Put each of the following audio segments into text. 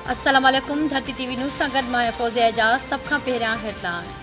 अस्सलाम वालेकुम। धरती टीवी न्यूज़ सां गॾु मां फौज़िया एजाज़। सभ खां पहिरियां हेडलाइन।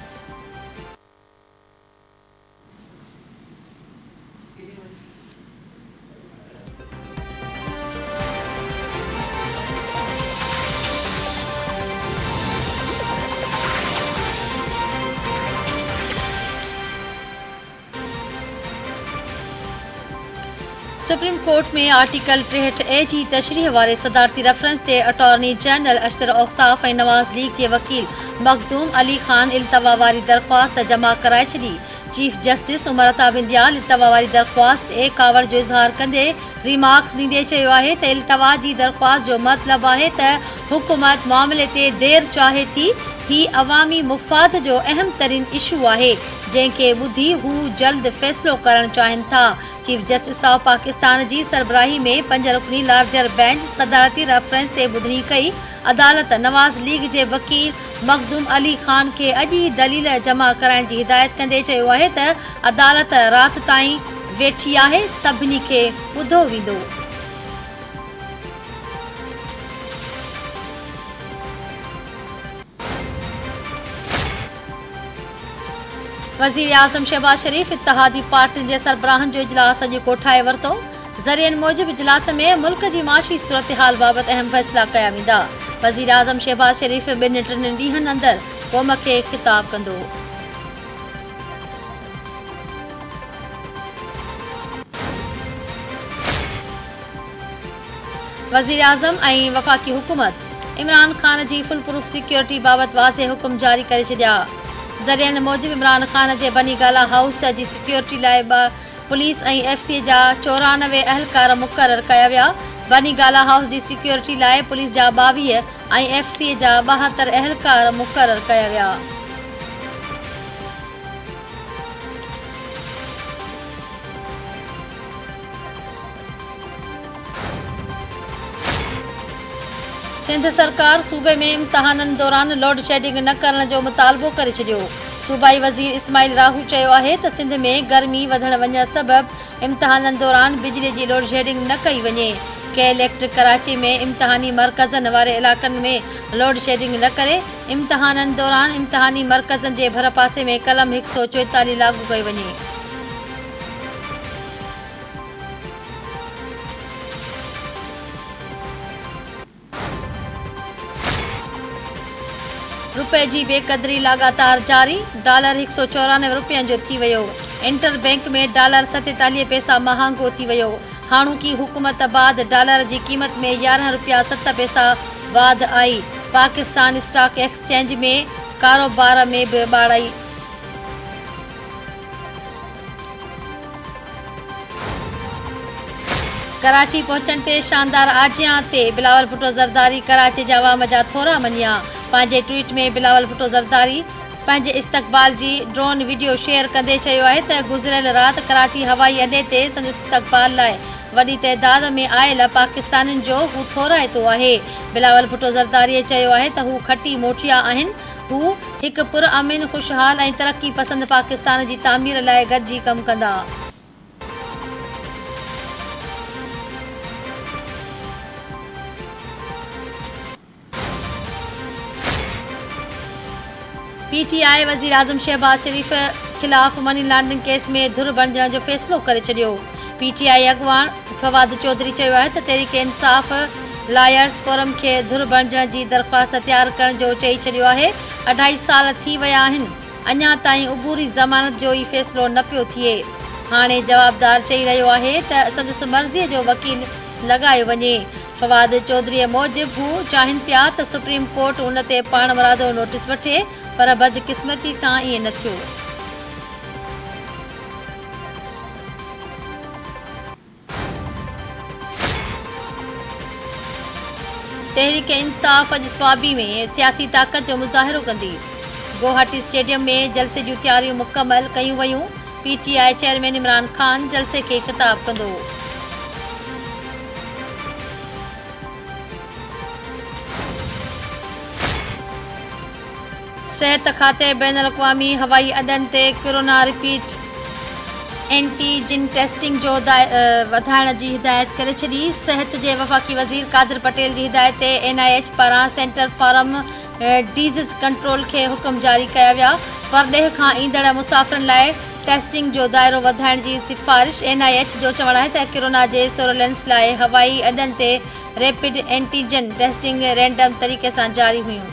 सुप्रीम कोर्ट में आर्टिकल 63A जी तशरीह वारे सदारती रेफरेंस ते अटॉर्नी जनरल अशतर औसाफ ऐं नवाज़ लीग जे वकील मखदूम अली खान इल्तवा वारी दरख़्वास्त जमा कराए छॾी। चीफ जस्टिस उमर अता बिंदियाल इल्तवा वारी दरख़्वास्त ते कावड़ जो इज़हार कंदे रिमार्क्स ॾींदे चयो आहे त इल्तवा जी दरख़्वास्त जो मतिलबु आहे त हुकूमत मामले ते देर चाहे थी। ही अवामी मुफ़ाद जो अहम तरीन इशू आहे जंहिंखे ॿुधी हू जल्द फ़ैसिलो करणु चाहिनि था। चीफ जस्टिस ऑफ पाकिस्तान जी सरबराही में 5 रुकनी लार्जर बेंच सदारती रेफरेंस ते ॿुधणी कई। अदालत नवाज़ लीग जे वकील मखदूम अली खान खे अॼु ई दलील जमा कराइण जी हिदायत कंदे चयो आहे त अदालत राति ताईं वेठी आहे, सभिनी खे ॿुधो वेंदो। वज़ीर आज़म शहबाज शरीफ इत्तहादी पार्टियुनि जे सरबराहनि जो इजलास अॼु कोठाए वरितो। ज़रियनि मूजिबि इजलास में मुल्क जी माशी सूरतहाल बाबति अहम फ़ैसिला कया वेंदा। वज़ीर आज़म शहबाज शरीफ 2-3 ॾींहनि अंदरि क़ौम खे ख़िताब कंदो। वज़ीर आज़म ऐं वफ़ाक़ी हुकूमत इमरान खान जी फुल प्रूफ सिक्योरिटी बाबति वाज़े हुकुम जारी करे छॾिया। ज़रियनि मूजिबि इमरान खान जे बनी गाला हाउस जी सिक्योरिटी लाइ पुलिस ऐं एफसी जा 94 अहलकार मुक़रर कया विया। बनी गाला हाउस जी सिक्योरिटी लाइ पुलिस जा 22 ऐं एफसी जा 72 अहलकार मुक़रर कया विया। सिंध सरकार सूबे में इम्तिहाननि दौरान लोड शेडिंग न करण जो मुतालबो करे छॾियो। सूबाई वज़ीर इस्माइल राहू चयो आहे त सिंध में गर्मी वधण वञण सबबि इम्तिहाननि दौरान बिजली जी लोड शेडिंग न कई वञे। कलेक्ट कराची में इम्तिहानी मरकज़नि वारे इलाइक़नि में लोड शेडिंग न करे इम्तिहाननि दौरान इम्तिहानी मरकज़नि जे भर पासे में कलम 144 लागू कई वञे। रुपए जी बेक़दरी लगातार जारी। डॉलर 194 रुपयनि जो थी वियो। इंटर बैंक में डॉलर 47 पैसा महांगो थी वियो। हाणोकी हुकूमत बाद डॉलर जी क़ीमत में 11 रुपया 7 पैसा वाध आई। पाकिस्तान स्टॉक एक्सचेंज में कारोबार में बि ॿाड़ाई। कराची पहुचण ते शानदार आजियां ते बिलावल भुट्टो ज़रदारी कराची जे अवाम जा थोरा मञिया। पंहिंजे ट्वीट में बिलावल भुट्टो ज़रदारी पंहिंजे इस्तक़बाल जी ड्रोन वीडियो शेयर कंदे चयो आहे त गुज़िरियल राति कराची हवाई अॾे ते संदसि इस्तक़बाल लाइ वॾी तइदाद में आयल पाकिस्तानियुनि जो हू थोराइतो आहे। बिलावल भुट्टो ज़रदारीअ चयो आहे त हू खटी मोटिया आहिनि। हू हिकु पुरअमन ख़ुशहाल ऐं तरक़ी पसंद पाकिस्तान जी तामीर लाइ गॾिजी कमु कंदा। पीटीआई वज़ीर आज़म शहबाज शरीफ ख़िलाफ़ मनी लॉन्ड्रिंग केस में धुर बणिजण जो फ़ैसिलो करे छॾियो। पीटीआई अॻवान फवाद चौधरी चयो आहे त तहरीक इंसाफ़ लायर्स फोरम खे धुर बणिजण जी दरख़्वास्त तयारु करण जो चई छॾियो आहे। 2.5 साल थी विया आहिनि, अञा ताईं उबूरी ज़मानत जो ई फ़ैसिलो न पियो थिए। हाणे जवाबदार चई रहियो आहे त संदसि मर्ज़ीअ जो वकील लॻायो वञे। फवाद चौधरीअ मूजिबि हू चाहिनि पिया त सुप्रीम कोर्ट उन ते पाण मुरादो नोटिस वठे, पर बदकिस्मती सां ईअं न थियो। तहरीक इंसाफ़ अॼु स्वाबी में सियासी ताक़त जो मुज़ाहिरो कंदी। गुवाहाटी स्टेडियम में जलसे जूं तयारियूं मुकमल कयूं वयूं। पीटीआई चेयरमैन इमरान खान जलसे खे ख़िताब कंदो। सेहत खाते बैन अल-अक़वामी हवाई अॾनि ते कोरोना रिपीट। एंटीजन टेस्टिंग जो वधाइण जी हिदायत करे छॾी। सिहत जे वफ़ाक़ी वज़ीर कादिर पटेल जी हिदायत ते NIH पारां सेंटर फॉर डिज़ीज़ कंट्रोल खे हुकुम जारी कया विया। परॾेह खां ईंदड़ मुसाफ़िरनि लाइ टेस्टिंग जो दायरो वधाइण जी सिफ़ारिश। NIH जो चवणु आहे त कोरोना जे सर्वेलेंस लाइ हवाई अॾनि ते रैपिड एंटीजन टेस्टिंग रैंडम तरीक़े सां जारी हुयूं।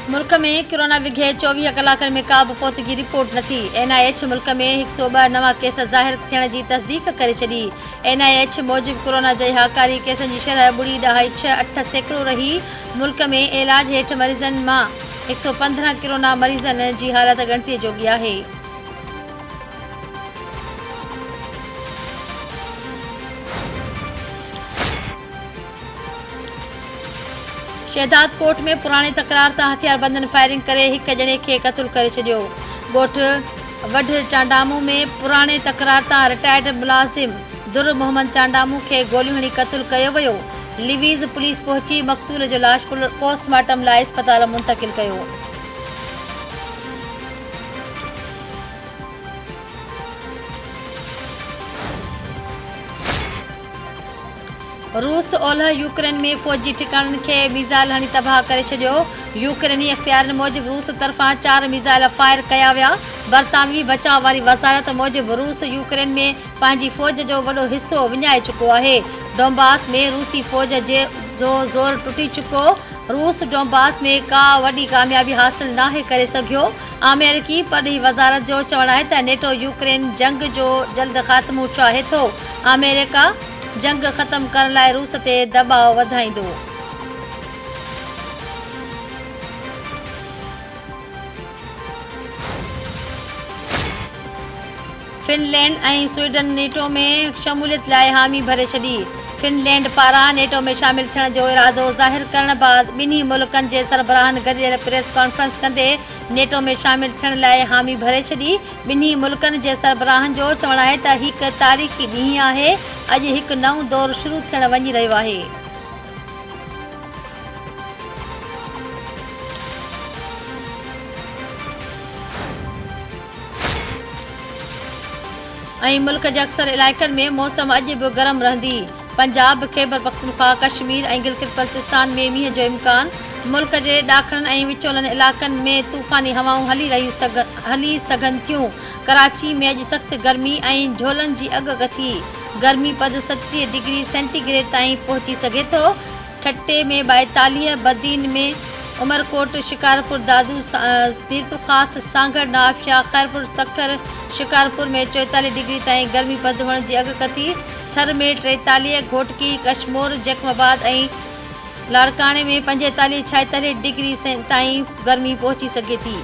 मुल्क में कोरोना विघे 24 कलाकनि में का बि फौतगी रिपोर्ट न थी। NIH मुल्क में 102 नवां केस ज़ाहिर थियण जी तस्दीक करे छॾी। NIH मूजिबि कोरोना जे हाकारी केसनि जी शरह 0.68% रही। मुल्क में इलाज हेठि मरीज़नि मां 115 कोरोना मरीज़नि जी हालत ॻणितीअ जोगी आहे। शहदाद कोट में पुराणे तकरार तां हथियारबंदनि फायरिंग करे हिक ॼणे खे क़तल करे छॾियो। ॻोठ वढ चांडामू में पुराणे तकरार तां रिटायर्ड मुलाज़िम दुर मोहम्मद चांडामू खे गोलियूं हणी क़तल कयो वियो। लिवीज़ पुलिस पहुची मक़तूल जो लाश पोस्टमार्टम लाइ अस्पताल मुंतक़िल कयो। रूस ओलह यूक्रेन में फ़ौजी ठिकाणनि खे मिज़ाइल हणी तबाह करे छॾियो। यूक्रेनी अख़्तियारनि मूजिबि रूस तरफ़ां 4 मिज़ाइल फायर कया विया। बरतानवी बचाव वारी वज़ारत मूजिबि रूस यूक्रेन में पंहिंजी फ़ौज जो वॾो हिसो विञाए चुको आहे। डोंबास में रूसी फ़ौज जो ज़ोर टुटी चुको। रूस डोंबास में का वॾी कामयाबी हासिल नाहे करे सघियो। अमेरिकी परॾेही वज़ारत जो चवणु आहे त नेटो यूक्रेन जंग जो जल्द ख़ात्मो चाहे थो। अमेरिका जंग ख़त्म करण लाइ रूस ते दबाव वधाईंदो। फिनलैंड ऐं स्वीडन नेटो में शमूलियत लाइ हामी भरे छॾी। फिनलैंड पारां नेटो में शामिल थियण जो इरादो ज़ाहिर करण बैदि ॿिन्ही मुल्कनि जे सरबराहनि गॾियल प्रेस कॉन्फ्रेंस कंदे नेटो में शामिल थियण लाइ हामी भरे छॾी। ॿिन्ही मुल्कनि जे सरबराहनि जो चवणु आहे त हिकु तारीख़ी ॾींहुं आहे। अॼु हिकु नओं दौरु शुरू थियण वञी रहियो आहे। ऐं मुल्क जे अक्सर इलाइक़नि में मौसम अॼु बि गरम रहंदी। पंजाब, खैबर पख्तूनख्वा, कश्मीर ऐं गिलगित बल्तिस्तान में मींहं जो इम्कान। मुल्क जे ॾाखणनि ऐं विचोलनि इलाइक़नि में तूफ़ानी हवाऊं हली सघनि थियूं। कराची में अॼु सख़्त गर्मी ऐं झोलनि जी अॻकथी। गर्मी पद 37 डिग्री सेंटीग्रेड ताईं पहुची सघे थो। ठट्टे में 42, बदीन में उमरकोट, शिकारपुर, दादू, मीरपुर ख़ास, सांगड़, नाफशा, खैरपुर, सखर, शिकारपुर में 44 डिग्री ताईं गर्मी पद हुअण जी अॻकथी। थर में 43, घोटकी, कशमोर, जैकमाबाद ऐं लाड़काणे में 45-46 डिग्री ताईं गर्मी पहुची सघे थी।